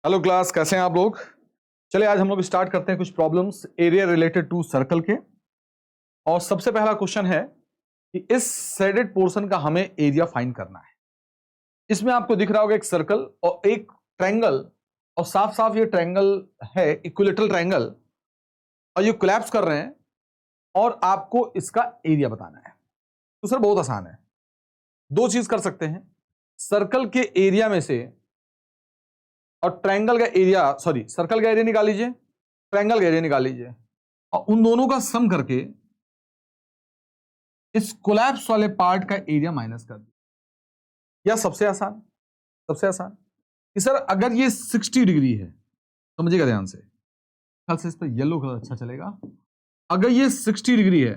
Hello class, कैसे हैं आप लोग। चलिए आज हम लोग स्टार्ट करते हैं कुछ problems area related to circle के। और सबसे पहला क्वेश्चन है कि इस शेडेड पोर्शन का हमें एरिया फाइंड करना है। इसमें आपको दिख रहा होगा एक सर्कल और एक ट्रायंगल, और साफ साफ ये ट्रायंगल है इक्विलेटरल ट्रायंगल, और ये कोलैप्स कर रहे हैं और आपको इसका एरिया बताना है। तो सर बहुत आसान है, दो चीज कर सकते हैं। सर्कल के एरिया में से और ट्रायंगल का एरिया, सॉरी सर्कल का एरिया निकाल लीजिए, ट्रायंगल का एरिया निकाल लीजिए, और उन दोनों का सम करके इस कोलैप्स वाले पार्ट का एरिया माइनस कर दिया। या सबसे आसान कि सर अगर ये 60 डिग्री है, समझिएगा ध्यान से, ख्याल से इस पर येलो कलर अच्छा चलेगा। अगर ये 60 डिग्री है,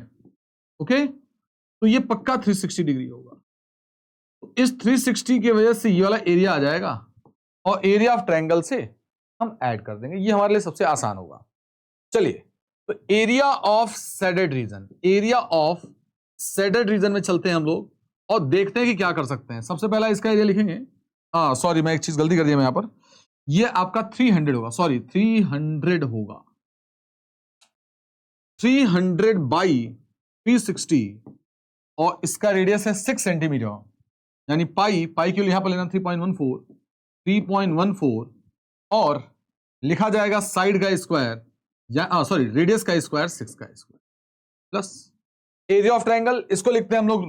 ओके, तो ये पक्का 360 डिग्री होगा। तो इस 360 की वजह से ये वाला एरिया आ जाएगा और एरिया ऑफ ट्रायंगल से हम ऐड कर देंगे। ये हमारे लिए सबसे आसान होगा। चलिए, तो area of shaded reason, area of shaded reason में चलते हैं हम लोग और देखते हैं कि क्या कर सकते हैं। सबसे पहला इसका एरिया लिखेंगे। सॉरी, मैं एक चीज गलती कर दिया मैं यहां पर। ये आपका 300 होगा, सॉरी 300 होगा। 300 बाई 360 और इसका रेडियस है 6 सेंटीमीटर, यानी पाई के लिए यहां पर लेना 3.14 और लिखा जाएगा साइड का स्क्वायर, या सॉरी रेडियस का स्क्वायर 6 का square plus area of triangle. इसको लिखते हैं हम लोग,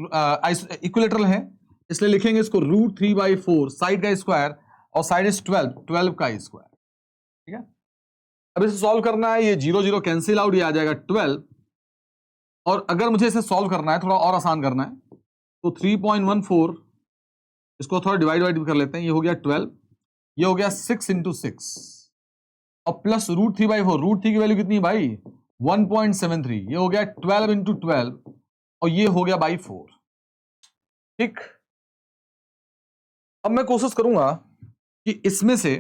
इक्विलेटरल है इसलिए लिखेंगे इसको √3/4 साइड का स्क्वायर, और साइड इज 12 का स्क्वायर। ठीक है, अब इसे सॉल्व करना है। ये 0 0 कैंसिल आउट, ये आ जाएगा 12। और अगर मुझे इसे सॉल्व करना है, थोड़ा और आसान करना है, तो 3.14 इसको थोड़ा डिवाइड कर लेते हैं। ये हो गया 12, ये हो गया 6 × 6 और प्लस √3/4। √3 की वैल्यू कितनी भाई 1.73, ये हो गया 12 × 12 और ये हो गया बाई 4। ठीक, अब मैं कोशिश करूंगा कि इसमें से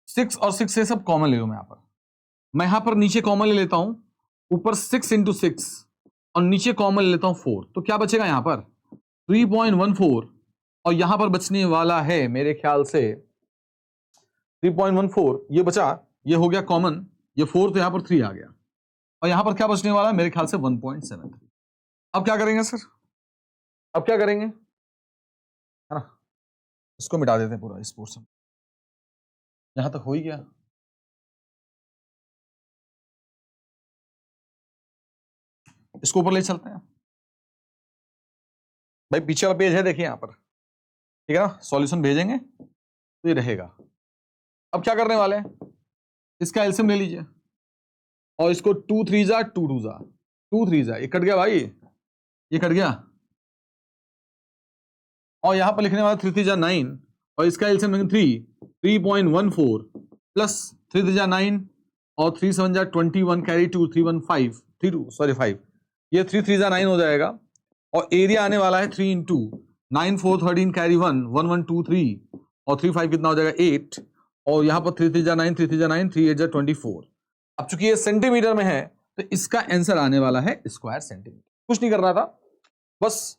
6 और 6 से सब कॉमन ले लूं। मैं यहां पर नीचे कॉमन ले लेता हूं, ऊपर 6 × 6 और नीचे कॉमन ले लेता हूं 4। तो क्या बचेगा यहां पर 3.14 और यहां पर बचने वाला है मेरे ख्याल से 3.14 ये बचा, ये हो गया कॉमन, ये 4 तो यहां पर 3 आ गया, और यहां पर क्या बचने वाला है मेरे ख्याल से 1.73। अब क्या करेंगे सर, अब क्या करेंगे, है ना, इसको मिटा देते हैं पूरा, इस पोर्शन यहां तक हो ही गया। इसको ऊपर ले चलते हैं भाई, पीछे वाला पेज है देखिए यहां पर, ठीक है ना, सॉल्यूशन भेजेंगे तो ये रहेगा। अब क्या करने वाले हैं, इसका एलसीएम ले लीजिए और इसको 2 3 जा 2 2 जा 2 3 जा, ये कट गया भाई, ये कट गया, और यहां पर लिखने वाला 3 3 जा 9 और इसका एलसीएम लेंगे 3.14 प्लस 3 3 जा 9 और 3 7 जा 21 कैरी 2 3 1 5 3 2 सॉरी 5, ये 3 3 जा 9 हो जाएगा और एरिया आने वाला है 3 × 9 4 13 कैरी 1 1 1 2 3 और 3 5 कितना हो जाएगा 8, और यहां पर 3 3 जा 9 3 3 जा 9 3 8 जा 24। अब चूंकि ये सेंटीमीटर में है तो इसका आंसर आने वाला है स्क्वायर सेंटीमीटर। कुछ नहीं करना था, बस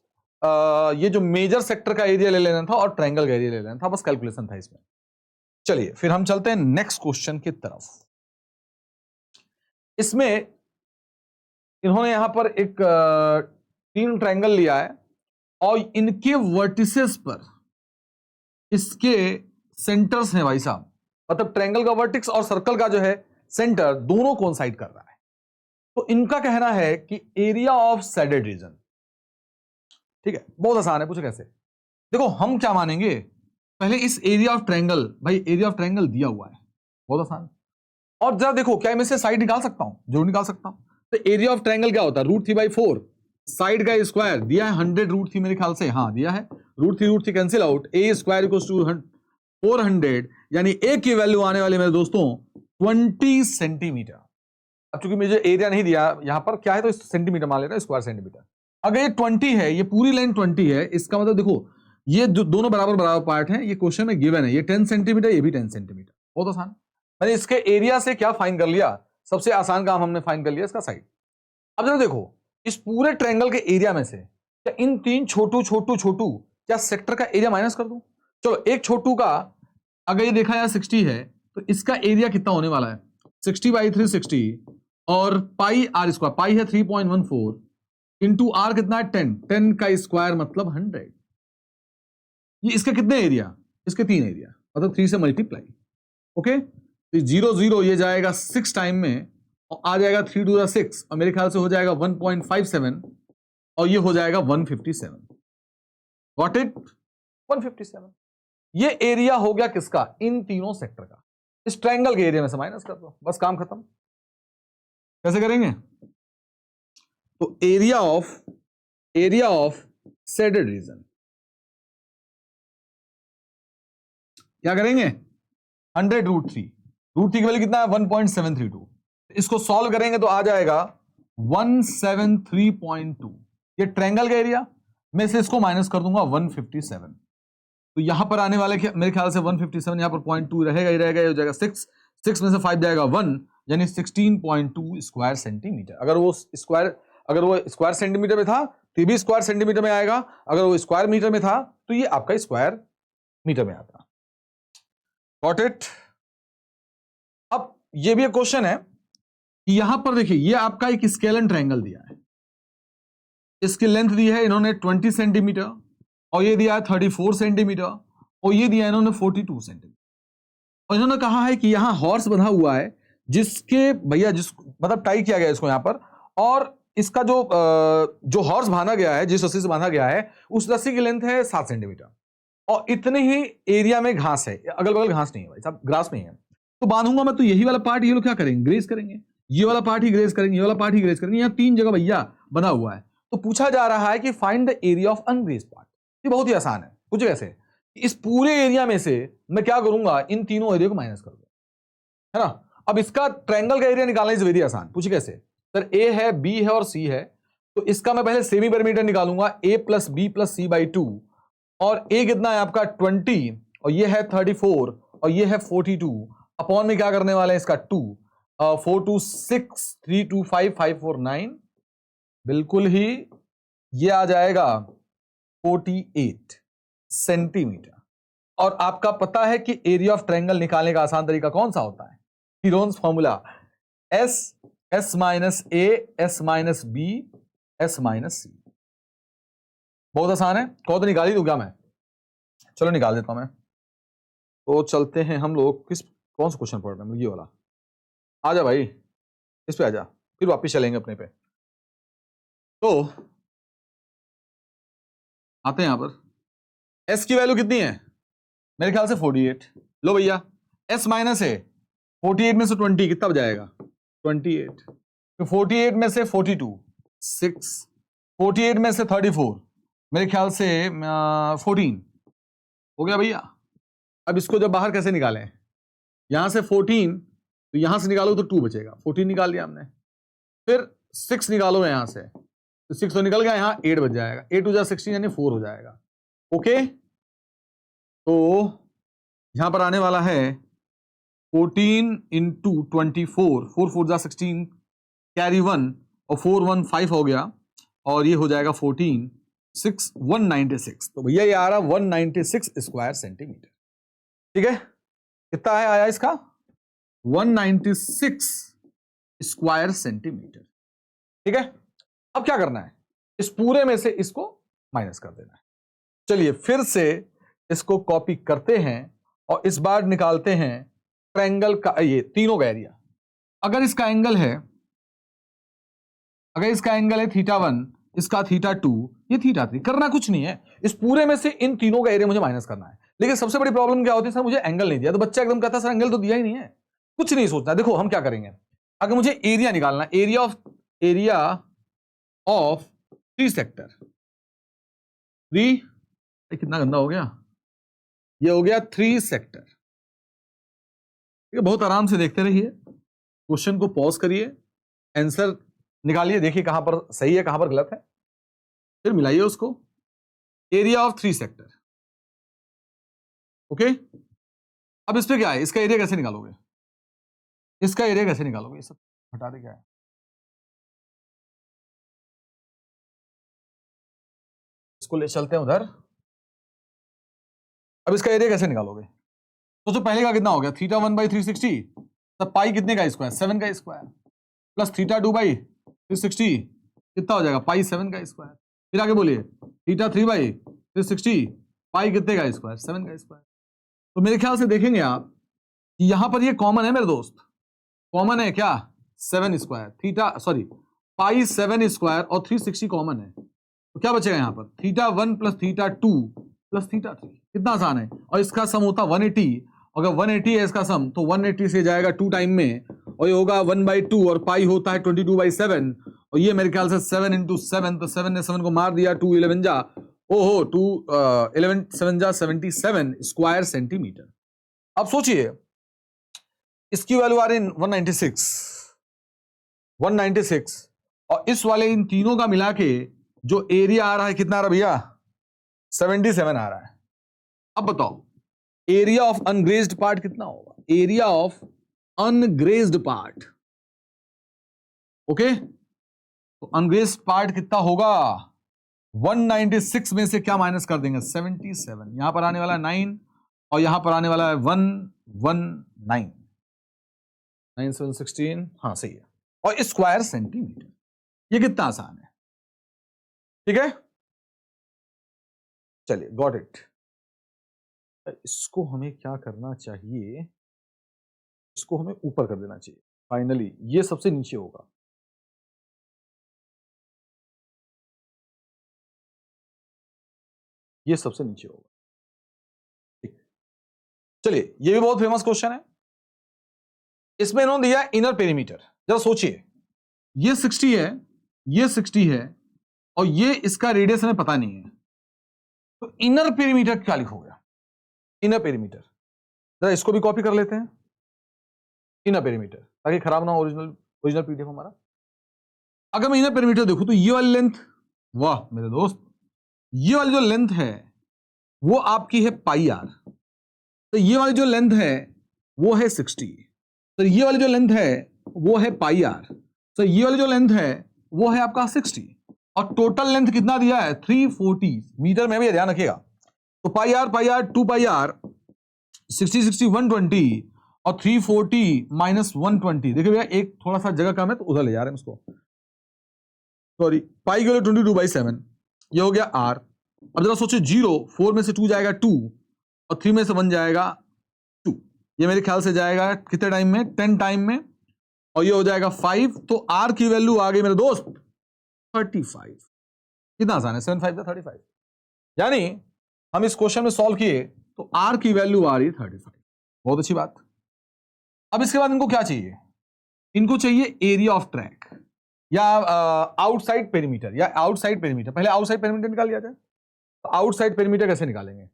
ये जो मेजर सेक्टर का एरिया ले लेना था और ट्रायंगल का एरिया ले लेना था, बस कैलकुलेशन था इसमें। चलिए फिर हम चलते हैं नेक्स्ट क्वेश्चन की तरफ। इसमें इन्होंने यहां पर एक 3 ट्रायंगल लिया है और इनके वर्टिसेस पर इसके सेंटर्स हैं भाई साहब, मतलब ट्रायंगल का वर्टिक्स और सर्कल का जो है सेंटर दोनों कोइंसाइड कर रहा है। तो इनका कहना है कि एरिया ऑफ शेडेड रीजन, ठीक है, बहुत आसान है, पूछो कैसे। देखो हम क्या मानेंगे, पहले इस एरिया ऑफ ट्रायंगल, भाई एरिया ऑफ ट्रायंगल दिया हुआ है, बहुत आसान। और जरा देखो क्या मैं से साइड निकाल सकता हूं, जरूर निकाल सकता हूं। तो एरिया ऑफ ट्रायंगल क्या होता है √3/4, साइड का स्क्वायर दिया है 100 √3 मेरे ख्याल से, हाँ दिया है, √3 cancel out, A square equals to 400, यानी ए की वैल्यू आने वाली मेरे दोस्तों 20 सेंटीमीटर। अब चूंकि मुझे एरिया नहीं दिया यहां पर क्या है तो सेंटीमीटर मान लेना, स्क्वायर सेंटीमीटर। अगर ये 20 है, ये पूरी लाइन 20 है, इसका मतलब देखो ये दोनों बराबर पार्ट हैं, ये क्वेश्चन में गिवन है, ये 10 सेंटीमीटर, ये भी 10 सेंटीमीटर, बहुत आसान। मैंने इसके एरिया से क्या फाइंड कर लिया, सबसे आसान काम हमने फाइंड कर लिया इसका साइड। अब जरा देखो इस पूरे ट्रायंगल के एरिया में से क्या इन 3 छोटू क्या सेक्टर का एरिया माइनस कर दूं। चलो एक छोटू का अगर ये देखा यार 60 है तो इसका एरिया कितना होने वाला है 60/360 और पाई आर स्क्वायर, पाई है 3.14 इंटू आर कितना है 10, 10 का स्क्वायर मतलब 100। ये इसके कितने एरिया, इसके 3 एरिया, मतलब 3 से मल्टीप्लाई। ओके, तो 0 0 ये जाएगा 6 टाइम में और आ जाएगा 3 2 6 और मेरे ख्याल से हो जाएगा 1.57 और ये हो जाएगा 157। Got it, 157। ये एरिया हो गया किसका, इन तीनों सेक्टर का। इस ट्रायंगल के एरिया में से माइनस कर दो, बस काम खत्म। कैसे करेंगे, तो एरिया ऑफ शेडेड रीजन क्या करेंगे 100√3, √3 की वैल्यू कितना है 1.732। इसको सॉल्व करेंगे तो आ जाएगा 173.2। ये ट्रायंगल का एरिया, मैं से इसको माइनस कर दूंगा 157, तो यहां पर आने वाले मेरे ख्याल से 157, यहां पर 0.2 रहेगा ही रहेगा, ये हो जाएगा 6, 6 में से 5 जाएगा 1, यानी 16.2 स्क्वायर सेंटीमीटर। अगर वो स्क्वायर सेंटीमीटर में था तो भी स्क्वायर सेंटीमीटर में आएगा, अगर वो स्क्वायर मीटर में था तो ये आपका स्क्वायर मीटर में आता। Got it. अब ये भी एक क्वेश्चन है कि यहां पर देखिए, ये आपका एक स्केलन ट्रायंगल दिया है, इसकी लेंथ दी है इन्होंने 20 सेंटीमीटर और ये दिया है 34 सेंटीमीटर और ये दिया है इन्होंने 42 सेंटीमीटर। और इन्होंने कहा है कि यहां हॉर्स बंधा हुआ है जिसके भैया मतलब टाई किया गया इसको यहां पर, और इसका जो हॉर्स बांधा गया है, जिस रस्सी से बांधा गया है उस रस्सी की लेंथ है 7 सेंटीमीटर और इतने ही एरिया में घास है, अगल बगल घास नहीं है भाई साहब, ग्रास नहीं है। तो बांधूंगा मैं तो यही वाला पार्ट ये लोग क्या करेंगे, ग्रेज करेंगे, ये वाला पार्ट ही ग्रेज करेंगे, ये वाला पार्ट ही ग्रेज करेंगे। यहां 3 जगह भैया बना हुआ है। तो पूछा जा रहा है कि find the area of ungrazed part. ये बहुत ही आसान है, कुछ कैसे, इस पूरे एरिया में से मैं क्या करूंगा, इन तीनों एरिया को माइनस कर दूंगा, है ना। अब इसका ट्रायंगल का एरिया निकालना इज वेरी आसान। पूछे कैसे, सर ए है, बी है और सी है, तो इसका मैं पहले सेमी पेरीमीटर निकालूंगा, a + b + c/2, और a कितना है आपका 20 और ये है 34 और ये है 42, अपॉन में क्या करने वाले हैं इसका 2, 4 2 6 3 2 5 5 4 9, बिल्कुल ही ये आ जाएगा 48 सेंटीमीटर। और आपका पता है कि एरिया ऑफ ट्रायंगल निकालने का आसान तरीका कौन सा होता है, Heron's formula, S S - A S - B S - C। बहुत आसान है, कहो तो निकाल ही दूं क्या मैं, चलो निकाल देता हूं मैं। तो चलते हैं हम लोग, कौन सा क्वेश्चन पढ़ रहे हैं, ये वाला। आ जा भाई, इस पे आ जा, फिर वापस चलेंगे अपने पे। तो आते हैं यहां पर, S की वैल्यू कितनी है, मेरे ख्याल से 48। लो भैया, S माइनस है 48 में से 20 कितना बजाएगा 28, तो 48 में से 42 6, 48 में से 34 मेरे ख्याल से 14 हो गया भैया। अब इसको जब बाहर कैसे निकालें, यहां से 14 तो यहां से निकालो तो 2 बचेगा, 14 निकाल लिया हमने, फिर 6 निकालो यहां से तो 6 तो निकल गया, यहां 8 बच जाएगा, 8 2 16 यानी 4 हो जाएगा। ओके, तो यहां पर आने वाला है 14 इंटू 24, 4 4 16 कैरी 1 और 4 1 5 हो गया और ये हो जाएगा 14 6 196। तो भैया ये आ रहा 196 स्क्वायर सेंटीमीटर। ठीक है, कितना है आया इसका 196 स्क्वायर सेंटीमीटर। ठीक है, अब क्या करना है, इस पूरे में से इसको माइनस कर देना है। चलिए फिर से इसको कॉपी करते हैं और इस बार निकालते हैं ट्रायंगल का ये तीनों का एरिया। अगर इसका एंगल है θ1, इसका θ2, ये θ3, करना कुछ नहीं है, इस पूरे में से इन तीनों का एरिया मुझे माइनस करना है। लेकिन सबसे बड़ी प्रॉब्लम क्या होती है, सर मुझे एंगल नहीं दिया, तो बच्चा एकदम कहता है सर एंगल तो दिया ही नहीं है, कुछ नहीं सोचना। देखो हम क्या करेंगे, अगर मुझे एरिया निकालना, एरिया ऑफ 3 सेक्टर, 3, कितना गंदा हो गया, ये हो गया 3 सेक्टर। बहुत आराम से देखते रहिए, क्वेश्चन को पॉज करिए, आंसर निकालिए, देखिए कहां पर सही है कहां पर गलत है, फिर मिलाइए उसको। Area of 3 sector, okay. अब इस पे क्या है, इसका एरिया कैसे निकालोगे, इसका एरिया कैसे निकालोगे, ये सब हटा दे, क्या है, इसको ले चलते हैं उधर। अब इसका एरिया कैसे निकालोगे, तो पहले का कितना हो गया, थीटा 1/360, तब पाई कितने का स्क्वायर, 7 का स्क्वायर, प्लस थीटा 2/360 कितना हो जाएगा, पाई 7 का स्क्वायर। फिर आगे बोलिए थीटा 3/360 पाई कितने का स्क्वायर, 7 का स्क्वायर। तो मेरे ख्याल से देखेंगे आप यहां पर ये कॉमन है मेरे दोस्त, कॉमन है क्या, 7 स्क्वायर, थीटा सॉरी पाई 7 स्क्वायर और 360 कॉमन है, तो क्या बचेगा यहां पर, theta 1 plus theta 2 plus theta 3। कितना आसान है, और इसका सम होता 180, अगर 180 है इसका सम तो 180 से जाएगा 2 टाइम में, और ये होगा 1/2, और पाई होता है 22/7, और ये मेरे ख्याल से 7 × 7, तो 7 ने 7 को मार दिया, 2 11 जा, ओहो 2 11 7 जा 77 स्क्वायर सेंटीमीटर। अब सोचिए इसकी वैल्यू आ रही है 196, और इस वाले इन तीनों का मिला के जो एरिया आ रहा है कितना आ रहा भैया, 77 आ रहा है। अब बताओ एरिया ऑफ अनग्रेज्ड पार्ट कितना होगा, area of ungrazed part, okay, तो अनग्रेज्ड पार्ट कितना होगा, 196 में से क्या माइनस कर देंगे, 77, यहां पर आने वाला है 9, और यहां पर आने वाला है 119, 9 7 16, हाँ सही है, और स्क्वायर सेंटीमीटर। ये कितना आसान है, ठीक है, चलिए गॉट इट। इसको हमें क्या करना चाहिए, इसको हमें ऊपर कर देना चाहिए, फाइनली ये सबसे नीचे होगा, ये सबसे नीचे होगा, ठीक। चलिए ये भी बहुत फेमस क्वेश्चन है, इसमें इन्होंने दिया इनर पेरीमीटर, जरा सोचिए ये 60 है, ये 60 है, और ये इसका रेडियस हमें पता नहीं है, तो इनर पेरीमीटर क्या लिखोगे, इनर पेरीमीटर, जरा इसको भी कॉपी कर लेते हैं, इनर पेरीमीटर, ताकि खराब ना हो ओरिजिनल पीडीएफ हमारा। अगर मैं इनर पेरीमीटर देखूं तो ये वाली लेंथ, वाह मेरे दोस्त, ये वाली जो लेंथ है वो आपकी है पाई आर, तो ये वाली जो लेंथ है वो है 60, तो ये वाली जो लेंथ है वो है पाई आर, तो ये वाली जो लेंथ है वो है आपका 60, और टोटल लेंथ कितना दिया है 340 मीटर में, भी ध्यान रखिएगा, तो पाई आर 2 पाई आर 60 60 120, और 340 माइनस 120, देखिए भैया एक थोड़ा सा जगह कम है तो उधर ले जा रहे हैं उसको, सॉरी पाई के लिए 22/7, ये हो गया आर। अब जरा सोचिए 0 4 में से 2 जाएगा 2, और 3 में से 1 जाएगा 2, ये मेरे ख्याल से जाएगा कितने टाइम में, 10 टाइम में, और ये हो जाएगा 5, तो आर की वैल्यू आ गई मेरे दोस्त 35। कितना आसान है, 7 5 का 35, यानी हम इस क्वेश्चन में सॉल्व किए तो आर की वैल्यू आ रही है 35, बहुत अच्छी बात। अब इसके बाद इनको क्या चाहिए, इनको चाहिए एरिया ऑफ ट्रैक या आउटसाइड पेरीमीटर, या आउटसाइड पेरीमीटर, पहले आउटसाइड पेरीमीटर निकाल लिया जाए, तो आउटसाइड पेरीमीटर कैसे निकालेंगे,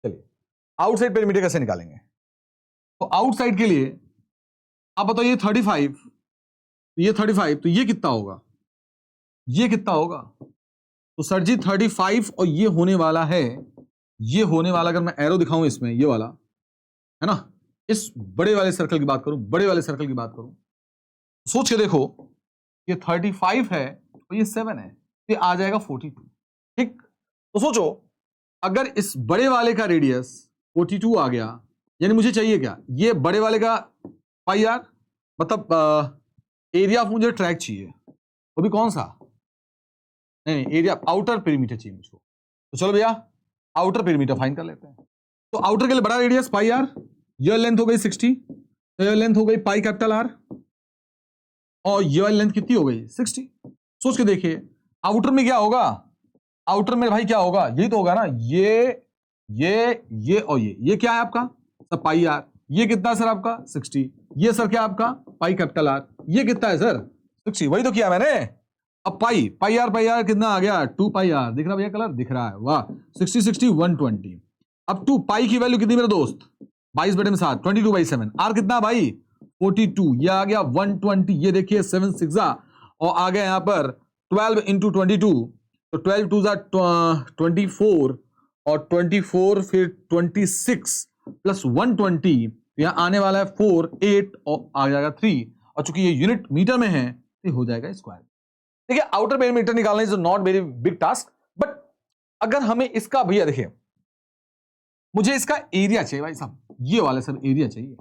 चलिए आउटसाइड पेरीमीटर कैसे निकालेंगे, तो आउटसाइड के लिए आप बताओ ये 35, ये 35, तो ये कितना होगा, ये कितना होगा, तो सर जी 35, और ये होने वाला है, ये होने वाला, अगर मैं एरो दिखाऊं इसमें, ये वाला है ना, इस बड़े वाले सर्कल की बात करूं, बड़े वाले सर्कल की बात करूं, सोच के देखो ये 35 है और ये 7 है, तो आ जाएगा 42, ठीक। तो सोचो अगर इस बड़े वाले का रेडियस 42 आ गया, यानी मुझे चाहिए क्या, ये बड़े वाले का पाई आर, मतलब एरिया ऑफ मुझे ट्रैक चाहिए, वो भी कौन सा, नहीं एरिया आउटर पेरीमीटर चाहिए मुझको, तो चलो भैया आउटर पेरीमीटर फाइंड कर लेते हैं। तो आउटर के लिए बड़ा रेडियस पाई आर, यह लेंथ हो गई 60, तो यह लेंथ हो गई पाई कैपिटल आर, और ये वाली लेंथ कितनी हो गई 60। सोच के देखिए आउटर में क्या होगा, आउटर में भाई क्या होगा, यही तो होगा ना, ये और ये क्या है आपका सर पाई आर, ये कितना है सर आपका 60, ये सर क्या आपका पाई कैपिटल आर, ये कितना है सर 60, वही तो किया मैंने। अब पाई आर कितना आ गया 2 पाई आर, दिख रहा भैया कलर दिख रहा है, वाह 60 60 120। अब 2 पाई की वैल्यू कितनी मेरे दोस्त 22/7, 22/7, आर कितना भाई 42, ये आ गया 120, ये देखिए 7 6 और आ गया यहां पर 12 × 22, तो 12 2 24, और 24 फिर 26 प्लस 120, यहां आने वाला है 4 8 और आ जाएगा 3, और चूंकि ये यूनिट मीटर में है तो हो जाएगा स्क्वायर। देखिए आउटर पेरीमीटर निकालना is not very big task, but अगर हमें इसका भैया देखिए मुझे इसका एरिया चाहिए भाई साहब, ये वाले सब एरिया चाहिए।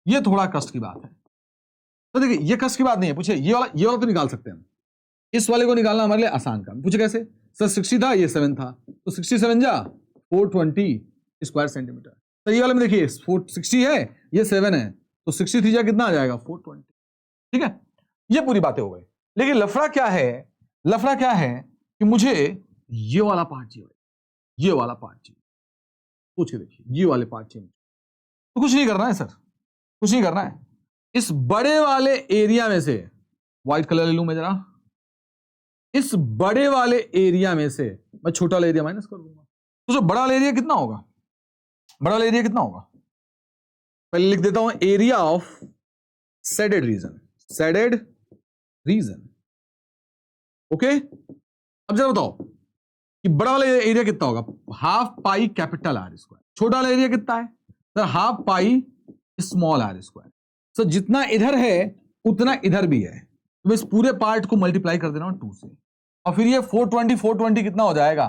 ये थोड़ा कष्ट की बात है। तो देखिए ये कष्ट की बात नहीं है, पूछे ये वाला तो निकाल सकते हैं हम। इस वाले को निकालना हमारे लिए आसान काम। पूछे कैसे सर? 60 था, ये 7 था, तो 67 जा 420 स्क्वायर सेंटीमीटर। तो ये वाले में देखिए 60 है, ये 7 है, तो 63 जा कितना आ जाएगा? 420। ठीक है, ये पूरी बातें हो गई। लेकिन लफड़ा क्या है? लफड़ा क्या है कि मुझे ये वाला पार्ट चाहिए, ये वाला पार्ट चाहिए। पूछ के देखिए, ये वाले पार्ट चाहिए। तो कुछ नहीं करना है सर, कुछ नहीं करना है। इस बड़े वाले एरिया में से व्हाइट कलर ले लूं मैं जरा, इस बड़े वाले एरिया में से मैं छोटा वाला एरिया माइनस कर दूंगा। तो जो बड़ा वाला एरिया कितना होगा? बड़ा वाला एरिया कितना होगा? पहले लिख देता हूं, area of shaded region, shaded region. Okay, अब जरा बताओ कि बड़ा वाला एरिया कितना होगा? Half pi capital R square. छोटा वाला एरिया कितना है sir? Half pi small R square. Sir जितना इधर है उतना इधर भी है, तो इस पूरे पार्ट को मल्टीप्लाई कर देना 2 से, और फिर ये 420 कितना हो जाएगा?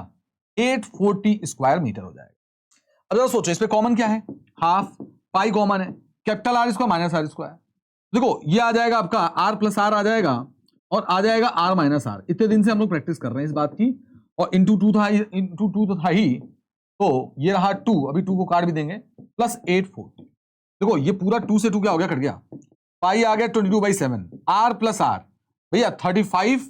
840 स्क्वायर मीटर हो जाएगा। अब जरा सोचो, इस पे कॉमन क्या है? हाफ पाई कॉमन है, capital R square minus R square. देखो ये आ जाएगा आपका आर प्लस आर आ जाएगा, और आ जाएगा आर माइनस आर। इतने दिन से हम लोग प्रैक्टिस कर रहे हैं इस बात की, और इंटू टू तो था ही, तो ये रहा 2, अभी 2 को काट भी देंगे, प्लस 840। देखो ये पूरा 2 से 2 क्या हो गया? कट गया। पाई आ गया 22/7, आर प्लस आर भैया 35,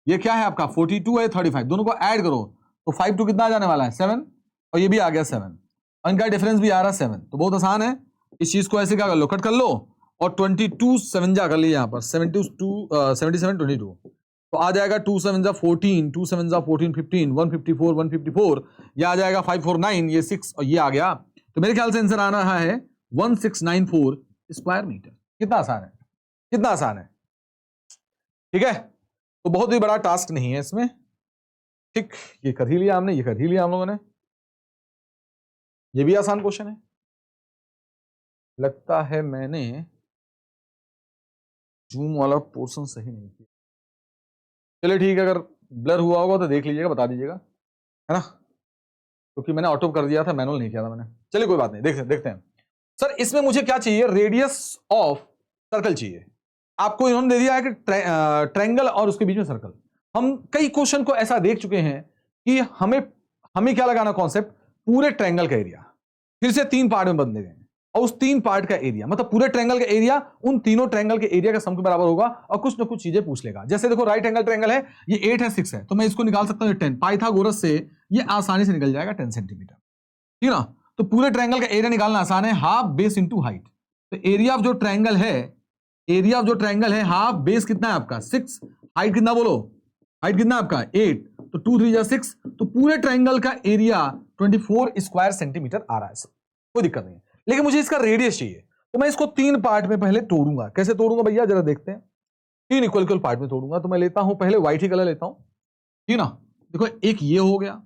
ये क्या है आपका 42 है 35, दोनों को ऐड करो तो 5 टू कितना आ जाने वाला है? 7, और ये भी आ गया 7, और इनका डिफरेंस भी आ रहा है 7। तो बहुत आसान है, इस चीज को ऐसे क्या कर लो, कट कर लो, और 22 7 जा कर लिया यहाँ पर 77 22, तो आ जाएगा 2 7 जा 14, 2 7 जा 14 15, 154, ये आ जाएगा 549, ये 6, और ये आ गया। तो मेरे ख्याल से आंसर आ रहा है 1694 स्क्वायर मीटर। कितना आसान है, कितना आसान है। ठीक है, तो बहुत ही बड़ा टास्क नहीं है इसमें। ठीक, ये कर ही लिया हमने, ये कर ही लिया हम लोगों ने। ये भी आसान क्वेश्चन है। लगता है मैंने जूम वाला पोर्शन सही नहीं किया। चलिए ठीक है, अगर ब्लर हुआ होगा तो देख लीजिएगा, बता दीजिएगा, है ना, क्योंकि मैंने ऑटो कर दिया था, मैनुअल नहीं किया था मैंने। चलिए कोई बात नहीं, देखते हैं। सर इसमें मुझे क्या चाहिए? रेडियस ऑफ सर्कल चाहिए। आपको इन्होंने दे दिया है कि ट्रायंगल और उसके बीच में सर्कल। हम कई क्वेश्चन को ऐसा देख चुके हैं कि हमें क्या लगाना कॉन्सेप्ट? पूरे ट्रायंगल का एरिया फिर से 3 पार्ट में बदले गए, और उस 3 पार्ट का एरिया मतलब पूरे ट्रायंगल का एरिया उन तीनों ट्रायंगल के एरिया का सम के बराबर होगा, और कुछ ना कुछ चीजें पूछ लेगा। जैसे देखो राइट एंगल ट्रायंगल है, ये 8 है 6 है, तो मैं इसको निकाल सकता हूं 10। पाइथागोरस से ये आसानी से निकल जाएगा 10 सेंटीमीटर। ठीक ना? तो पूरे ट्रायंगल का एरिया निकालना आसान है, हाफ बेस इंटू हाइट। तो एरिया ऑफ जो ट्रायंगल है, एरिया ऑफ जो ट्रायंगल है, हाफ बेस कितना है आपका 6, हाइट कितना बोलो? हाइट कितना आपका 8, तो 2 3 जा 6, तो पूरे ट्रायंगल का एरिया 24 स्क्वायर सेंटीमीटर आ रहा है। कोई दिक्कत नहीं है, लेकिन मुझे इसका रेडियस चाहिए, तो मैं इसको 3 पार्ट में पहले तोड़ूंगा। कैसे तोड़ूंगा भैया जरा देखते हैं। 3 इक्वल पार्ट में तोड़ूंगा। तो मैं लेता हूं पहले व्हाइट ही कलर लेता हूं, ठीक ना। देखो एक ये हो गया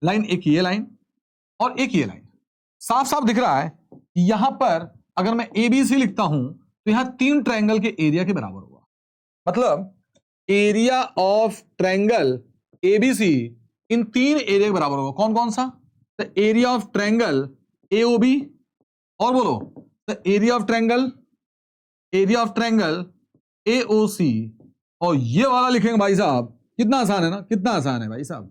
लाइन, एक ये लाइन, और एक ये लाइन। साफ साफ दिख रहा है कि यहां पर अगर मैं ABC लिखता हूं तो यहां 3 ट्रायंगल के एरिया के बराबर होगा। मतलब area of triangle ABC in 3 area के बराबर होगा। कौन कौन सा? The area of triangle AOB, और बोलो the area of triangle AOC, और ये वाला लिखेंगे भाई साहब। कितना आसान है ना, कितना आसान है भाई साहब।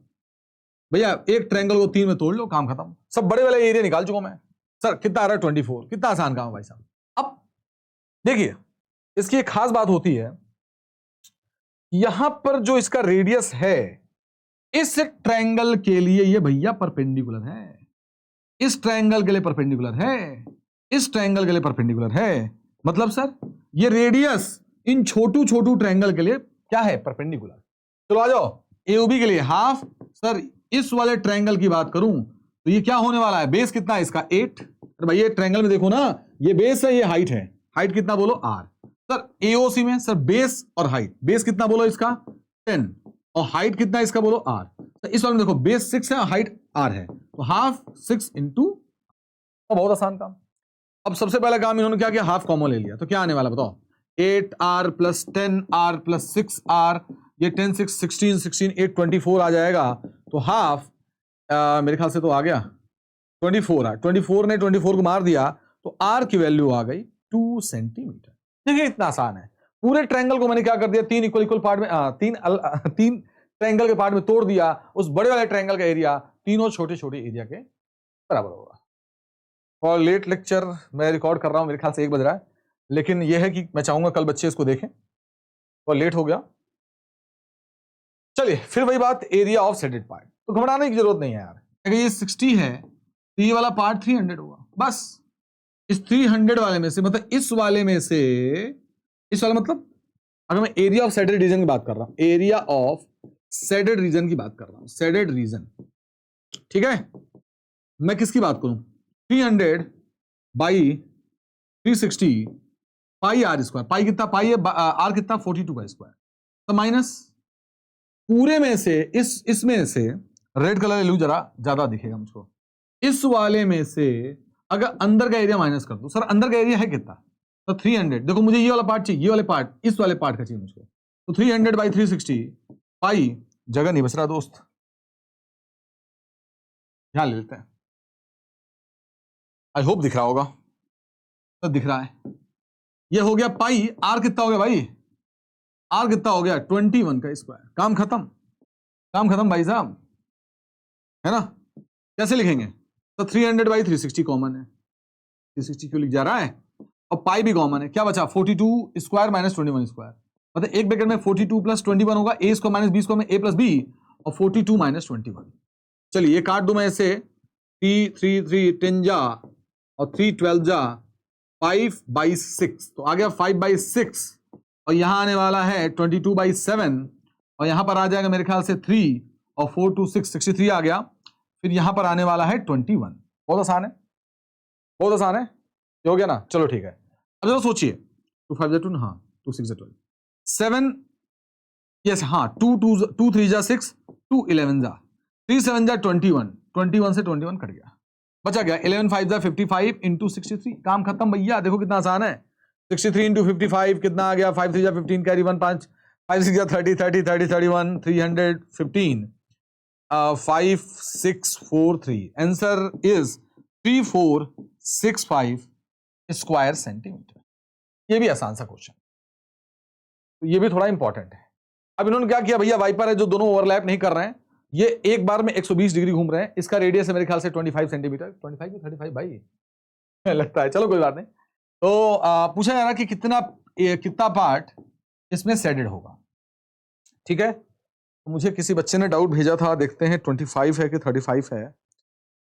भैया एक ट्रायंगल को 3 में तोड़ लो, काम खत्म। सब बड़े वाले एरिया निकाल चुका मैं। सर कितना आ रहा है? 24। कितना आसान काम है भाई साहब। अब देखिए इसकी एक खास बात होती है, यहां पर जो इसका रेडियस है इस ट्रायंगल के लिए ये भैया परपेंडिकुलर है, इस ट्रायंगल के लिए परपेंडिकुलर है, इस ट्रायंगल के लिए परपेंडिकुलर है। मतलब सर ये रेडियस इन छोटू छोटू ट्रायंगल के लिए क्या है? परपेंडिकुलर। चलो आ जाओ AOB के लिए हाफ। सर इस वाले ट्रायंगल की बात करूं तो ये क्या होने वाला है? बेस कितना है इसका? 8। तो भाई ये ट्रायंगल में देखो ना, ये बेस है, ये हाइट है। हाइट कितना बोलो? R। सर AOC में सर बेस और हाइट, बेस कितना बोलो इसका? 10, और हाइट कितना है इसका बोलो? R। तो इस वाले में देखो बेस 6 है, हाइट R है, तो हाफ 6 इंटू। बहुत आसान काम। अब सबसे पहला काम इन्होंने क्या किया? हाफ कॉमन ले लिया, तो क्या आने वाला बताओ? 8R plus 10R plus 6R, ये 10 6 16 16 8 24 आ जाएगा। तो हाफ मेरे ख्याल से तो आ गया 24 है, 24 ने 24 को मार दिया तो आर की वैल्यू आ गई 2 सेंटीमीटर। देखिए इतना आसान है। पूरे ट्रायंगल को मैंने क्या कर दिया, तीन इक्वल पार्ट में, तीन ट्रायंगल के पार्ट में तोड़ दिया। उस बड़े वाले ट्रायंगल का एरिया तीनों छोटे छोटे एरिया के बराबर होगा। और लेट लेक्चर मैं रिकॉर्ड कर रहा हूं, मेरे ख्याल से 1 बज रहा है, लेकिन यह है कि मैं चाहूंगा कल बच्चे इसको देखें, और लेट हो गया। चलिए फिर वही बात, एरिया ऑफ सेडेड पार्ट। तो घबराने की जरूरत नहीं है यार, अगर ये 60 है तो ये वाला पार्ट 300 होगा। बस इस 300 वाले में से, मतलब इस वाले में से, इस वाले मतलब अगर मैं एरिया ऑफ सेडेड रीजन की बात कर रहा हूं, एरिया ऑफ सेडेड रीजन की बात कर रहा हूं, सेडेड रीजन, ठीक है। मैं किसकी बात करूं, 300 बाई 360 पाई आर स्क्वायर। पाई कितना, पाई है, आर कितना, 42 का स्क्वायर। तो माइनस पूरे में से, इसमें से रेड कलर ले लूं जरा, ज्यादा दिखेगा मुझको। इस वाले में से अगर अंदर का एरिया माइनस कर दूं, सर अंदर का एरिया है कितना, तो 300। देखो मुझे ये वाला पार्ट चाहिए, ये वाले पार्ट, इस वाले पार्ट का चाहिए मुझको। तो 300 बाई 360 पाई, जगह नहीं बच रहा दोस्त, यहां ले लेते हैं। आई होप दिख रहा होगा, तो दिख रहा है। ये हो गया पाई, आर कितना हो गया भाई, आर कितना हो गया 21 का स्क्वायर। काम खत्म, काम खत्म भाई साहब, है ना। कैसे लिखेंगे, तो 300 बाई 360 कॉमन है, 360 क्यों लिख जा रहा है, और पाई भी कॉमन है। क्या बचा, 42 स्क्वायर माइनस 21 स्क्वायर, मतलब एक ब्रैकेट में 42 प्लस 21 होगा, ए स्क्वायर माइनस बी स्क्वायर में ए प्लस बी, और 42 माइनस 21। चलिए ये काट दूं मैं ऐसे, 3 3 3 10 जा और 3 12 जा, 5/6, तो आ गया 5/6, और यहां आने वाला है 22/7, और यहां पर आ जाएगा मेरे ख्याल से 3, और 4 2 6 63 आ गया। फिर यहां पर आने वाला है 21। बहुत आसान है, बहुत आसान है, ये हो गया ना। चलो ठीक है, अब जरा सोचिए, 2 5 2, हाँ 2 6 12, 7, यस हाँ, 2 3 जा 6, 2 11 जा, 3 7 जा 21, 21 से 21 कट गया, बचा गया 11 5 जा 55 इंटू 63। काम खत्म भैया, देखो कितना आसान है। 63 इंटू 55 कितना आ गया, 5 3 जा 15 कैरी 1 5, 5 6 जा 30 30 30 31 315, 5 6 4 3। Answer is 3465 square centimetre. ये भी आसान सा क्वेश्चन, तो ये भी थोड़ा इंपॉर्टेंट है। अब इन्होंने क्या किया भैया, वाइपर है जो दोनों ओवरलैप नहीं कर रहे हैं, ये एक बार में 120 डिग्री घूम रहे हैं। इसका रेडियस है मेरे ख्याल से 25 सेंटीमीटर, 25 की 35 भाई लगता है, चलो कोई बात नहीं। तो पूछा जा रहा कि कितना पार्ट इसमें शेडेड होगा, ठीक है। तो मुझे किसी बच्चे ने डाउट भेजा था, देखते हैं 25 है कि 35 है।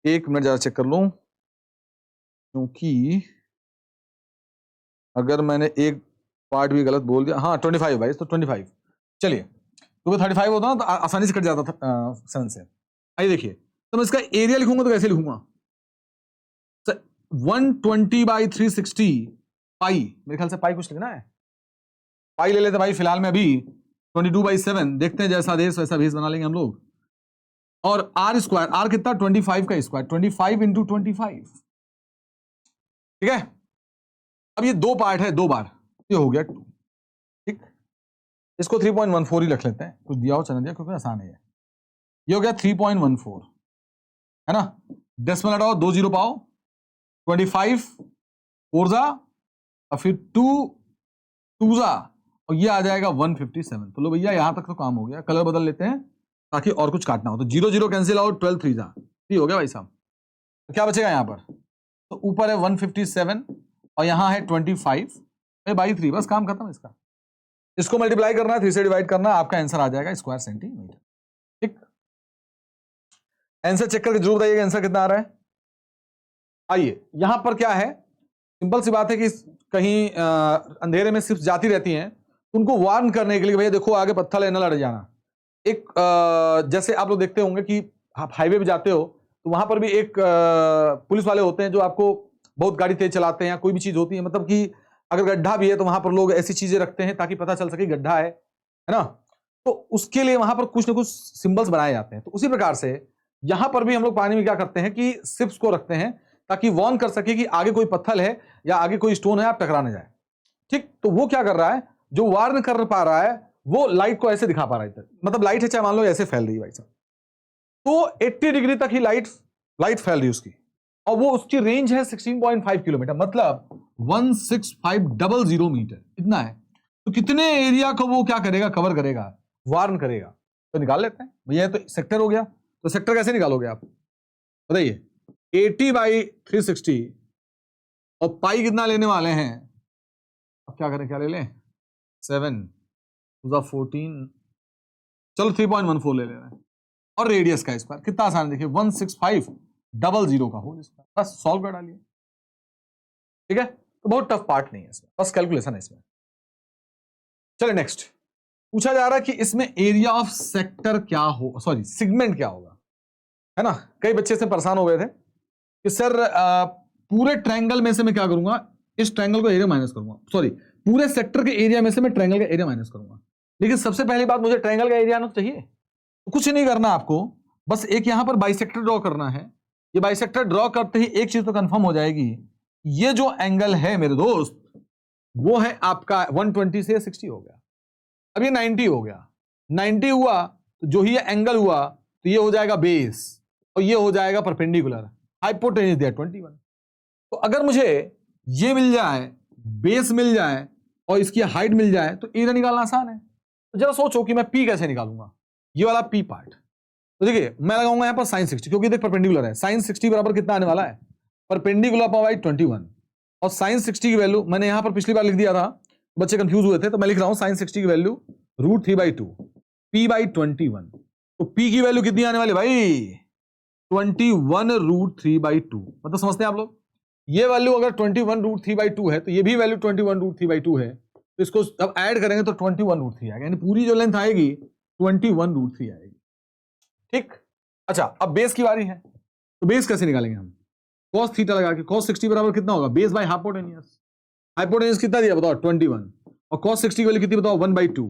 एक मिनट जरा चेक कर लूं, क्योंकि अगर मैंने एक पार्ट भी गलत बोल दिया, हाँ 25 भाई, तो 25। चलिए, क्योंकि 35 होता ना तो आसानी से कट जाता था 7 से। आइए देखिए, तो मैं इसका एरिया लिखूंगा तो कैसे लिखूंगा, 120/360 पाई, मेरे ख्याल से पाई कुछ लिखना है, पाई ले लेते भाई फिलहाल में। अभी 22/7, देखते हैं जैसा देश वैसा भेस बना लेंगे हम लोग। और आर स्क्वायर, आर कितना, 25 का स्क्वायर, 25 इंटू 25, ठीक है। अब ये दो पार्ट है, दो बार, ये हो गया 2, ठीक। इसको 3.14 ही रख लेते हैं, कुछ दिया हो चला दिया, क्योंकि आसान है ये हो गया 3.14, है ना। डेसिमल हटाओ, 2 0 पाओ, 25 4 जा, और फिर 2 जा, और ये आ जाएगा 157। तो लो भैया यहां तक तो काम हो गया। कलर बदल लेते हैं ताकि और कुछ काटना हो, तो 0 0 कैंसिल आउट, 12 3 जा, ये हो गया भाई साहब। तो क्या बचेगा यहां पर, तो ऊपर है 157 और यहां है 25 बाई 3, बस काम खत्म इसका। इसको मल्टीप्लाई करना है, 3 से डिवाइड करना, आपका आंसर आ जाएगा स्क्वायर सेंटीमीटर, ठीक। आंसर चेक करके जरूर बताइएगा आंसर कितना आ रहा है। आइए यहां पर क्या है, सिंपल सी बात है कि कहीं अंधेरे में सिर्फ जाती रहती हैं, तो उनको वार्न करने के लिए भैया देखो आगे पत्थर है, न लड़ जाना। एक जैसे आप लोग देखते होंगे कि आप हाईवे पे जाते हो तो वहां पर भी एक पुलिस वाले होते हैं जो आपको, बहुत गाड़ी तेज चलाते हैं या कोई भी चीज होती है, मतलब कि अगर गड्ढा भी है तो वहां पर लोग ऐसी चीजें रखते हैं ताकि पता चल सके गड्ढा है ना। तो उसके लिए वहां पर कुछ ना कुछ सिंबल्स बनाए जाते हैं। तो उसी प्रकार से यहां पर भी हम लोग पानी में क्या करते हैं कि शिप्स को रखते हैं ताकि वार्न कर सके कि आगे कोई पत्थर है या आगे कोई स्टोन है, आप टकरा ना जाए, ठीक। तो वो क्या कर रहा है, जो वार्न कर पा रहा है वो लाइट को ऐसे दिखा पा रहा है, मतलब लाइट है चाहे मान लो ऐसे फैल रही है भाई साहब, तो 80 डिग्री तक ही लाइट फैल रही है उसकी, और वो उसकी रेंज है 16.5 किलोमीटर, मतलब 16500 मीटर इतना है। तो कितने एरिया को वो क्या करेगा, कवर करेगा, वार्न करेगा। तो निकाल लेते हैं भैया, तो सेक्टर हो गया। तो सेक्टर कैसे निकालोगे आप बताइए। 80/360 और पाई कितना लेने वाले हैं, अब क्या करें, क्या ले लें, 7 2 14, चलो 3.14 ले रहे हैं। और रेडियस का स्क्वायर कितना आसान है, देखिए 16500 का होल स्क्वायर, बस सॉल्व कर डालिए। ठीक है, तो बहुत टफ पार्ट नहीं है इसमें, बस कैलकुलेशन है इसमें। चलिए नेक्स्ट पूछा जा रहा है कि इसमें एरिया ऑफ सेक्टर क्या हो, सॉरी सेगमेंट क्या होगा, है ना। कई बच्चे से परेशान हो गए थे कि सर पूरे ट्रायंगल में से मैं क्या करूंगा, इस ट्रायंगल को एरिया माइनस करूंगा, सॉरी पूरे सेक्टर के एरिया में से मैं ट्रायंगल का एरिया माइनस करूंगा। लेकिन सबसे पहली बात, मुझे ट्रायंगल का एरिया आना चाहिए। तो कुछ नहीं करना आपको, बस एक यहां पर बाइसेक्टर ड्रॉ करना है। ये बाइसेक्टर ड्रॉ करते ही एक चीज तो कंफर्म हो जाएगी, ये जो एंगल है मेरे दोस्त, वो है आपका 120 से 60 हो गया, अब ये 90 हो गया। 90 हुआ तो जो ही ये एंगल हुआ तो ये हो जाएगा बेस, और ये हो जाएगा परपेंडिकुलर, हाइपोटेन्यूज दिया 21। तो अगर मुझे ये मिल जाए, बेस मिल जाए और इसकी हाइट मिल जाए, तो एरिया निकालना आसान है। तो जरा सोचो कि मैं पी कैसे निकालूंगा, ये वाला पी पार्ट। तो देखिए मैं लगाऊंगा यहां पर sin 60, क्योंकि देख परपेंडिकुलर है। sin 60 बराबर कितना आने वाला है, परपेंडिकुलर बाई 21, और sin 60 की वैल्यू मैंने यहां पर पिछली बार लिख दिया था, बच्चे कंफ्यूज हुए थे, तो मैं लिख रहा हूं sin 60 की वैल्यू √3/2 p/21। तो p की वैल्यू कितनी आने वाली भाई, 21 √3/2। मतलब समझते हैं आप लोग, ये वैल्यू अगर 21 √3/2 है तो ये भी वैल्यू 21 √3/2 है। तो इसको अब ऐड करेंगे तो 21 √3 आएगा, यानी पूरी जो लेंथ आएगी 21 √3 आएगी। ठीक, अच्छा अब बेस की बारी है। तो बेस कैसे निकालेंगे हम, cos थीटा लगा के। cos 60 बराबर कितना होगा, बेस बाय हाइपोटेन्यूज। हाइपोटेन्यूज कितना दिया बताओ 21, और cos 60 की वैल्यू कितनी बताओ 1/2।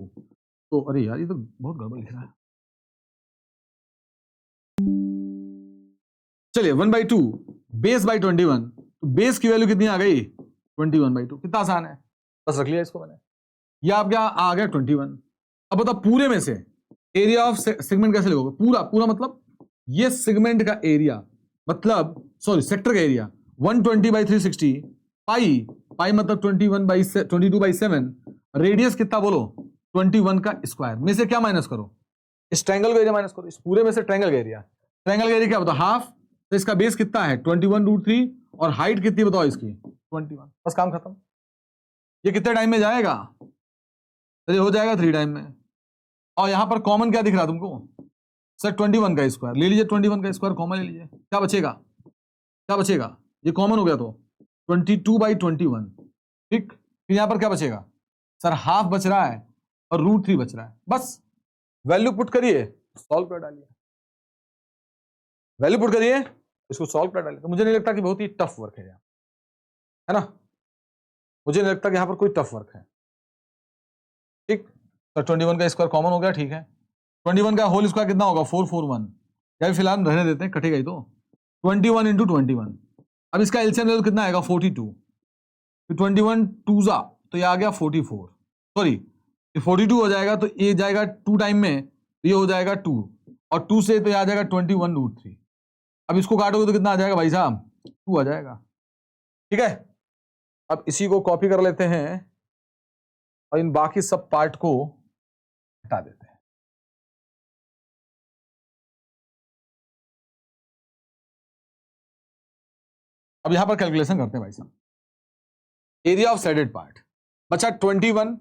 तो अरे यार ये तो बहुत गड़बड़ लिख रहा है। चलिए 1/2 बेस बाय 21, तो बेस की वैल्यू कितनी आ गई 21/2। कितना आसान है, बस रख लिया इसको मैंने, ये आप क्या आ गया 21। अब बताओ पूरे में से एरिया ऑफ सेगमेंट कैसे लोगे, पूरा पूरा मतलब ये सेगमेंट का एरिया, मतलब सॉरी सेक्टर का एरिया 120/360, पाई पाई मतलब 22/7, रेडियस कितना बोलो 21 का स्क्वायर, में से क्या माइनस करो, इस ट्रायंगल का एरिया माइनस करो, इस पूरे में से ट्रायंगल का एरिया। ट्रायंगल का एरिया क्या बताओ हाफ, तो इसका बेस कितना है 21 √3, और हाइट कितनी बताओ इसकी 21। बस काम खत्म। ये कितने टाइम में जाएगा, तो ये हो जाएगा 3 टाइम में। और यहां पर कॉमन क्या दिख रहा है तुमको सर, 21 का स्क्वायर ले लीजिए, 21 का स्क्वायर कॉमन ले लीजिए, क्या बचेगा, क्या बचेगा, ये कॉमन हो गया तो 22/21। ठीक, फिर यहां पर क्या बचेगा सर, हाफ बच रहा है और √3 बच रहा है। बस वैल्यू पुट करिए, सॉल्व कर डालिए, वैल्यू पुट करिए, इसको सॉल्व कर डालिए। तो मुझे नहीं लगता कि बहुत ही टफ वर्क है यहाँ, है ना, मुझे नहीं लगता कि यहां पर कोई टफ वर्क है। ठीक, तो 21 का स्क्वायर कॉमन हो गया, ठीक है। 21 का होल स्क्वायर कितना होगा 441, या फिलहाल रहने देते हैं, कटेगा ही तो 21 × 21। अब इसका एलसीएम ले लो, कितना आएगा 42, फिर 21 2 जा तो ये आ गया 44, सॉरी 42 हो जाएगा, तो ये जाएगा 2 टाइम में, तो ये हो जाएगा 2, और 2 से तो ये आ जाएगा 21 √3। अब इसको काटोगे तो कितना आ जाएगा भाई साहब 2 आ जाएगा। ठीक है, अब इसी को कॉपी कर लेते हैं और इन बाकी सब पार्ट को हटा देते हैं। अब यहां पर कैलकुलेशन करते हैं भाई साहब। एरिया ऑफ साइडेड पार्ट बचा 21,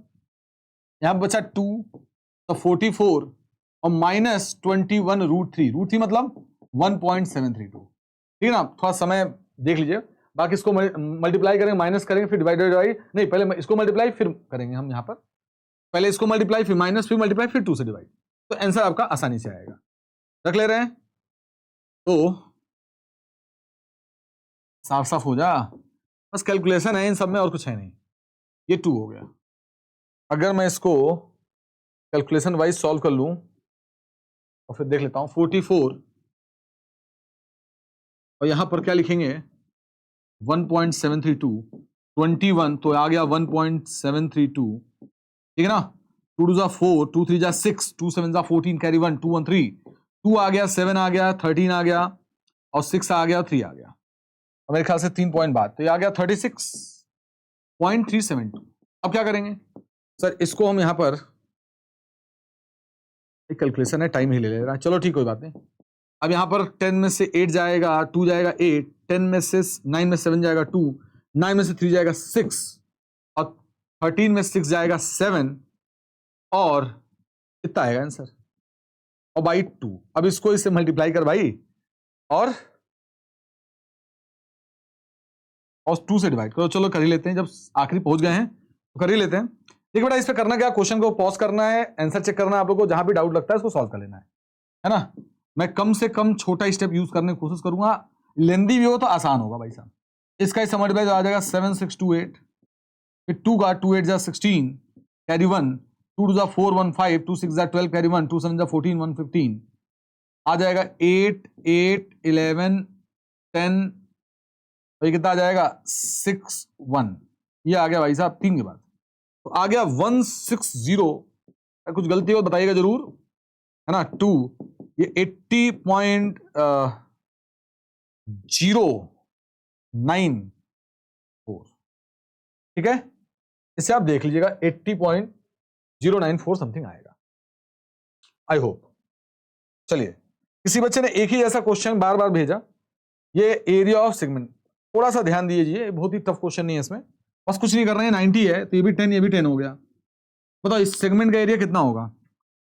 यहां बचा 2, तो 44 और माइनस 21 √3, √3 मतलब 1.732। ठीक है ना, थोड़ा समय देख लीजिए, बाकी इसको मल्टीप्लाई करेंगे, माइनस करेंगे, फिर डिवाइडेड बाई, नहीं पहले इसको मल्टीप्लाई फिर करेंगे हम यहां पर, पहले इसको मल्टीप्लाई फिर माइनस फिर मल्टीप्लाई फिर 2 से डिवाइड, तो आंसर आपका आसानी से आएगा। रख ले रहे हैं, तो साफ साफ हो जा, बस कैलकुलेशन है इन सब में और कुछ है नहीं। ये 2 हो गया, अगर मैं इसको कैलकुलेशन वाइज सॉल्व कर लूं और फिर देख लेता हूं 44, और यहां पर क्या लिखेंगे 1.732, 21 तो आ गया 1.732, ठीक है ना, 2 2 जा 4, 2 3 जा 6, 2 7 जा 14, कैरी 1, 2 1 3, 2 आ गया, 7 आ गया, 13 आ गया, और 6 आ गया, 3 आ गया। और मेरे ख्याल से 3 पॉइंट बाद, तो ये आ गया 36.372। अब क्या करेंगे सर, इसको हम यहां पर एक कैलकुलेशन है, टाइम ही ले रहा है, चलो ठीक, कोई बात नहीं। अब यहां पर 10 में से 8 जाएगा, 2 जाएगा 8, 10 में से 9 में 7 जाएगा 2, 9 में से 3 जाएगा 6, और 13 में 6 जाएगा 7, और कितना आएगा आंसर, और बाई 2। अब इसको इससे मल्टीप्लाई कर भाई, और 2 से डिवाइड करो। चलो कर ही लेते हैं, जब आखिरी पहुंच गए हैं तो कर ही लेते हैं। देखिए बेटा, इस पे करना क्या, क्वेश्चन को पॉज करना है, आंसर चेक करना है, आप लोगों को जहां भी डाउट लगता है इसको सॉल्व कर लेना है ना। मैं कम से कम छोटा स्टेप यूज करने की कोशिश करूंगा, लेंदी भी हो तो आसान होगा भाई साहब। इसका इस मल्टीप्लाई आ जाएगा 7628, फिर 2 का 2 8 जा 16 कैरी 1, 2 2 जा 4 1 5, 2 6 जा 12 कैरी 1, 2 7 जा 14 1 15, आ जाएगा 8 8 11 10, तो ये कितना आ जाएगा 6 1, ये आ गया भाई साहब 3 के बाद, तो आ गया 160। कुछ गलती हो बताइएगा जरूर, है ना। 2 ये 80.094, ठीक है, इससे आप देख लीजिएगा 80.094 समथिंग आएगा, आई होप। चलिए, किसी बच्चे ने एक ही ऐसा क्वेश्चन बार बार भेजा, ये एरिया ऑफ सेगमेंट, थोड़ा सा ध्यान दीजिए, बहुत ही टफ क्वेश्चन नहीं है इसमें, बस कुछ नहीं कर रहे हैं, 90 है तो ये भी 10, ये भी 10 हो गया। बताओ इस सेगमेंट का एरिया कितना होगा,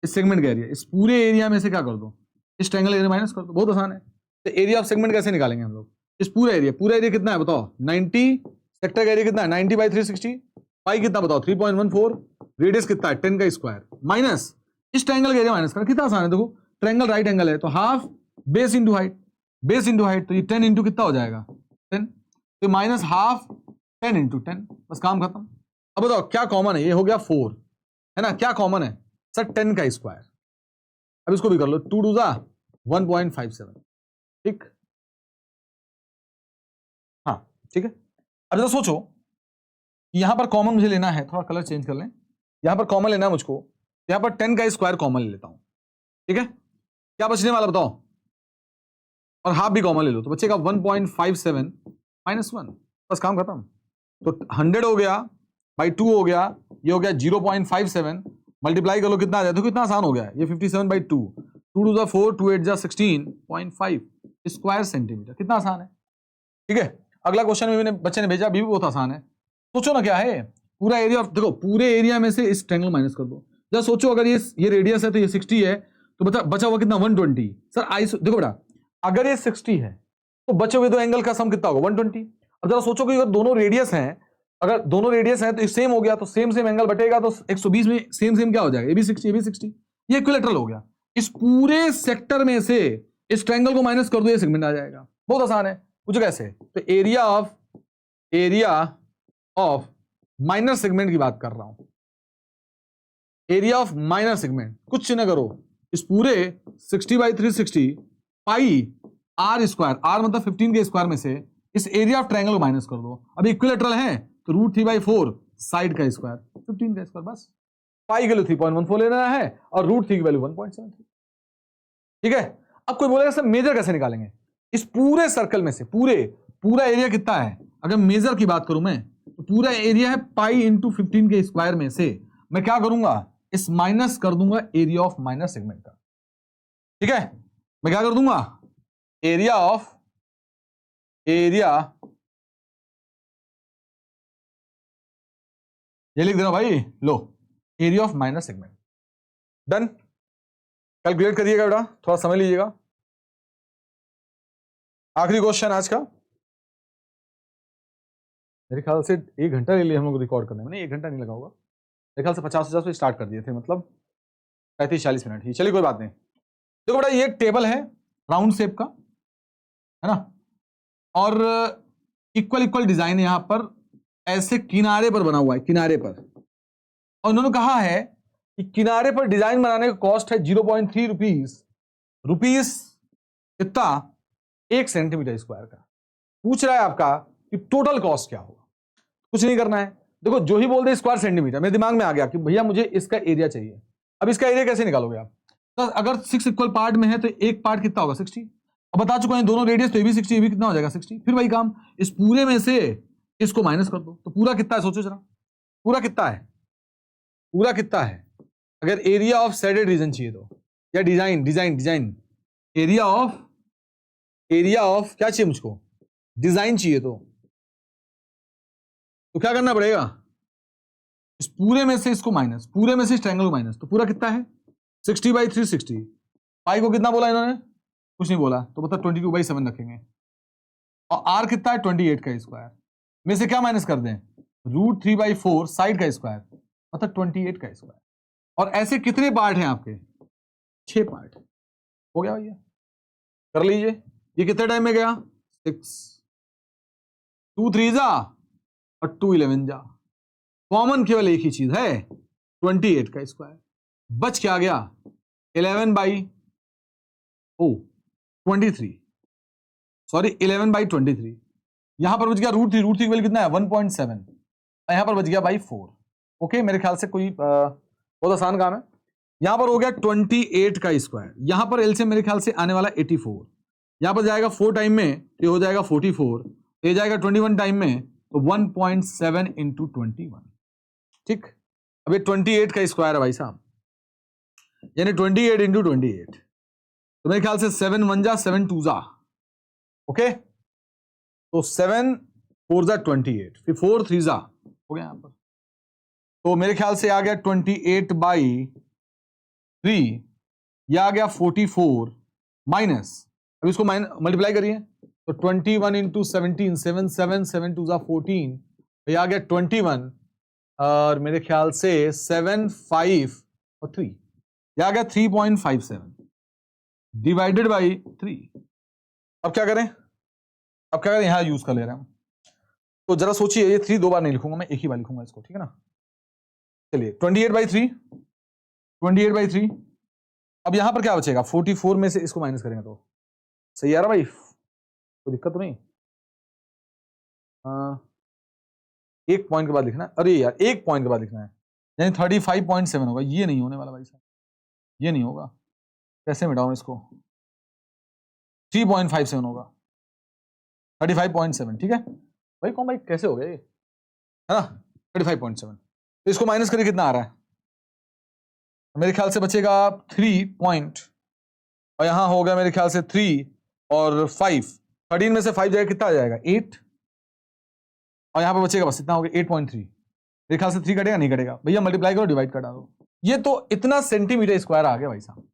इस सेगमेंट का एरिया, इस पूरे एरिया में से क्या कर दो, इस ट्रायंगल एरिया माइनस कर दो, बहुत आसान है। तो एरिया ऑफ सेगमेंट कैसे निकालेंगे हम लोग, इस पूरा एरिया कितना है बताओ, 90, सेक्टर का एरिया कितना है 90/360, पाई कितना बताओ 3.14, रेडियस कितना है 10 का स्क्वायर, माइनस इस ट्रायंगल का एरिया माइनस करना, कितना आसान है। देखो ट्रायंगल राइट एंगल है, तो half base into height, base into height, तो ये 10 इंटू कितना हो जाएगा 10, तो माइनस हाफ 10 इंटू 10, बस काम खत्म। अब बताओ क्या कॉमन है, ये हो गया 4, है ना, क्या कॉमन है सर 10 का स्क्वायर, अब इसको भी कर लो, 2 2 जा 1.57, ठीक, हाँ ठीक है। अब जरा सोचो, यहां पर कॉमन मुझे लेना है, थोड़ा कलर चेंज कर लें, यहां पर कॉमन लेना है मुझको, यहां पर 10 का स्क्वायर कॉमन ले लेता हूं, ठीक है, क्या बचने वाला बताओ, और हाफ भी कॉमन ले लो, तो बचेगा 1.57 -1, बस काम खत्म। तो 100 हो गया बाई 2 हो गया, ये हो गया 0.57, मल्टीप्लाई कर लो कितना आ जाए, तो कितना आसान हो गया, ये 57/2, 2 2 जा 4, 2 8 जा 16.5 स्क्वायर सेंटीमीटर, कितना आसान है, ठीक है। अगला क्वेश्चन में बच्चे ने भेजा, भी बहुत आसान है। सोचो ना क्या है, पूरा एरिया, देखो पूरे एरिया में से इस ट्रायंगल माइनस कर दो, जब सोचो अगर ये रेडियस है तो ये 60 है, तो बचा हुआ कितना 120। सर देखो बेटा, अगर ये 60 है तो बचे हुए दो एंगल का सम कितना होगा 120। अब जरा सोचो कि अगर दोनों रेडियस हैं, अगर दोनों रेडियस हैं तो सेम हो गया, तो सेम एंगल बटेगा, तो 120 में सेम क्या हो जाएगा, ये भी 60 ये भी 60, ये इक्विलैटरल हो गया। इस पूरे सेक्टर में से इस ट्रायंगल को माइनस कर दो, ये सेगमेंट आ जाएगा, बहुत आसान है। पूछो कैसे, तो एरिया ऑफ माइनर सेगमेंट की बात कर रहा हूं, एरिया ऑफ माइनर सेगमेंट, कुछ न करो, इस पूरे 60/360 पाई आर स्क्वायर, आर मतलब 15 के स्क्वायर में से इस एरिया ऑफ ट्रायंगल को माइनस कर दो। अब इक्विलैटरल है तो √3/4 साइड का स्क्वायर 15 का स्क्वायर, बस पाई की वैल्यू 3.14 लेना है और √3 की वैल्यू 1.73, ठीक है। अब कोई बोलेगा सर मेजर कैसे निकालेंगे, इस पूरे सर्कल में से पूरा एरिया कितना है, अगर मेजर की बात करूं मैं तो पूरा एरिया है पाई इंटू 15 के स्क्वायर में से मैं क्या करूंगा, इस माइनस कर दूंगा एरिया ऑफ माइनर सेगमेंट का, ठीक है। मैं क्या कर दूंगा, एरिया ये लिख देना भाई, low area of minor segment, done. Calculate करिएगा बेटा, थोड़ा समय लीजिएगा। आखिरी क्वेश्चन आज का, मेरे ख्याल से 1 घंटा ले लिया हम लोग रिकॉर्ड करने में, नहीं 1 घंटा नहीं लगा होगा, मेरे ख्याल से 50 पे स्टार्ट कर दिए थे, मतलब 35-40 मिनट ही, चलिए कोई बात नहीं। देखो बेटा ये एक टेबल है राउंड शेप का, है ना, और इक्वल डिजाइन यहां पर ऐसे किनारे पर बना हुआ है, किनारे पर, और उन्होंने कहा है कि किनारे पर डिजाइन बनाने का कॉस्ट है 0.3 रुपीस कितना 1 सेंटीमीटर स्क्वायर का। पूछ रहा है आपका कि टोटल कॉस्ट क्या होगा, कुछ नहीं करना है, देखो जो ही बोल दे स्क्वायर सेंटीमीटर, मेरे दिमाग में आ गया कि भैया मुझे इसका एरिया चाहिए। अब इसका एरिया कैसे निकालोगे आप, तो अगर 6 इक्वल पार्ट में है तो एक पार्ट कितना होगा 60, अब बता चुका हूं दोनों रेडियस, तो ये भी 60, ये भी कितना हो जाएगा 60। फिर वही काम, इस पूरे में से इसको माइनस कर दो, तो पूरा कितना है सोचो जरा, पूरा कितना है, पूरा कितना है। अगर एरिया ऑफ शेडेड रीजन चाहिए तो, या डिजाइन एरिया ऑफ क्या चाहिए मुझको, डिजाइन चाहिए तो क्या करना पड़ेगा, इस पूरे में से इसको माइनस, पूरे में से इस ट्रायंगल को माइनस, तो पूरा कितना है 60/3 60। पाई को कितना बोला इन्होंने, कुछ नहीं बोला, तो मतलब 22/7 रखेंगे। और आर कितना है 28 का स्क्वायर, में से क्या माइनस कर दें, √3/4 साइड का स्क्वायर, मतलब 28 का स्क्वायर। और ऐसे कितने पार्ट हैं आपके, 6 पार्ट। हो गया भैया, कर लीजिए। ये कितने टाइम में गया 6, 2 3 जा और 2 11 जा। कॉमन केवल एक ही चीज है 28 का स्क्वायर। बच क्या गया 11/23, सॉरी 11/23। यहां पर बच गया √3 वैल्यू कितना है 1.7, यहां पर बच गया बाई 4। ओके, मेरे ख्याल से कोई बहुत आसान काम है। यहां पर हो गया 28 का स्क्वायर, यहां पर एल से मेरे ख्याल से आने वाला 84, यहां पर जाएगा 4 टाइम में तो हो जाएगा 44, ये जाएगा 21 टाइम में तो 1.7 × 21। ठीक, अब ये 28 का स्क्वायर है भाई साहब, यानी 28 × 28, तो मेरे ख्याल से 7 1 जा 7 2 जा, ओके, तो 7 4 जा 28, फिर 4 3 जा हो गया यहां पर, तो मेरे ख्याल से आ गया 28/3, यह आ गया 44 माइनस, अब इसको मल्टीप्लाई करिए तो 21 × 17, 7 7 7 2 जा 14, यह आ गया 21, और मेरे ख्याल से 7 5 और 3, यह आ गया 3.57 डिवाइडेड बाई 3। अब क्या करें, अब क्या करें, यहां यूज कर ले रहे हैं हम, तो जरा सोचिए, ये 3 2 बार नहीं लिखूंगा मैं, एक ही बार लिखूंगा इसको, ठीक है ना। चलिए 28/3, अब यहां पर क्या बचेगा 44 में से इसको माइनस करेंगे तो सही आ रहा भाई, कोई दिक्कत तो नहीं। एक पॉइंट के बाद लिखना है, अरे यार एक पॉइंट के बाद लिखना है, यानी 35.7 होगा। ये नहीं होने वाला भाई साहब, ये नहीं होगा, कैसे मिटाऊं इसको, 3.57 होगा, 35.7, ठीक है भाई। कौन भाई कैसे हो गया ये, है ना 35.7, तो इसको माइनस करके कितना आ रहा है, मेरे ख्याल से बचेगा 3 पॉइंट, और यहां हो गया मेरे ख्याल से 3 और 5, 13 में से 5 जाएगा कितना आ जाएगा 8, और यहां पर बचेगा बस इतना हो गया 8.3। मेरे ख्याल से 3 कटेगा, नहीं कटेगा भैया, मल्टीप्लाई करो डिवाइड कर डालो। ये तो इतना सेंटीमीटर स्क्वायर आ गया भाई साहब,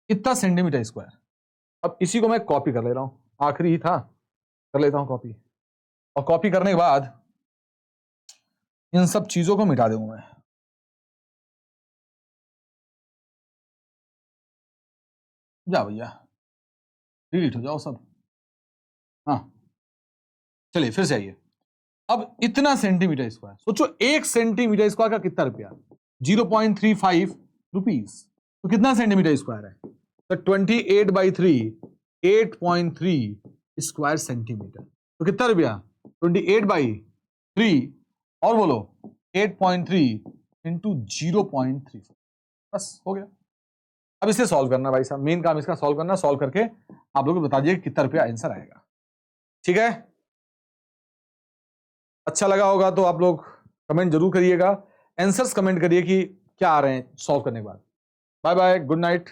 इतना सेंटीमीटर स्क्वायर। अब इसी को मैं कॉपी कर ले रहा हूं, आखिरी ही था, कर लेता हूं कॉपी, और कॉपी करने के बाद इन सब चीजों को मिटा दूंगा मैं। जा भैया डिलीट हो जाओ सब, हाँ चलिए फिर से आइए। अब इतना सेंटीमीटर स्क्वायर, सोचो 1 सेंटीमीटर स्क्वायर का कितना रुपया, 0.35 रुपीज, तो कितना सेंटीमीटर स्क्वायर है, तो 28/3 8.3 स्क्वायर सेंटीमीटर, तो कितना रुपया 28/3 और बोलो 8.3 × 0.3, बस हो गया। अब इसे सॉल्व करना भाई साहब, मेन काम इसका सॉल्व करना, सॉल्व करके आप लोग बता दिए कितना रुपया आंसर आएगा, ठीक है। अच्छा लगा होगा तो आप लोग कमेंट जरूर करिएगा, आंसर्स कमेंट करिए कि क्या आ रहे हैं सॉल्व करने के बाद। Bye bye, good night.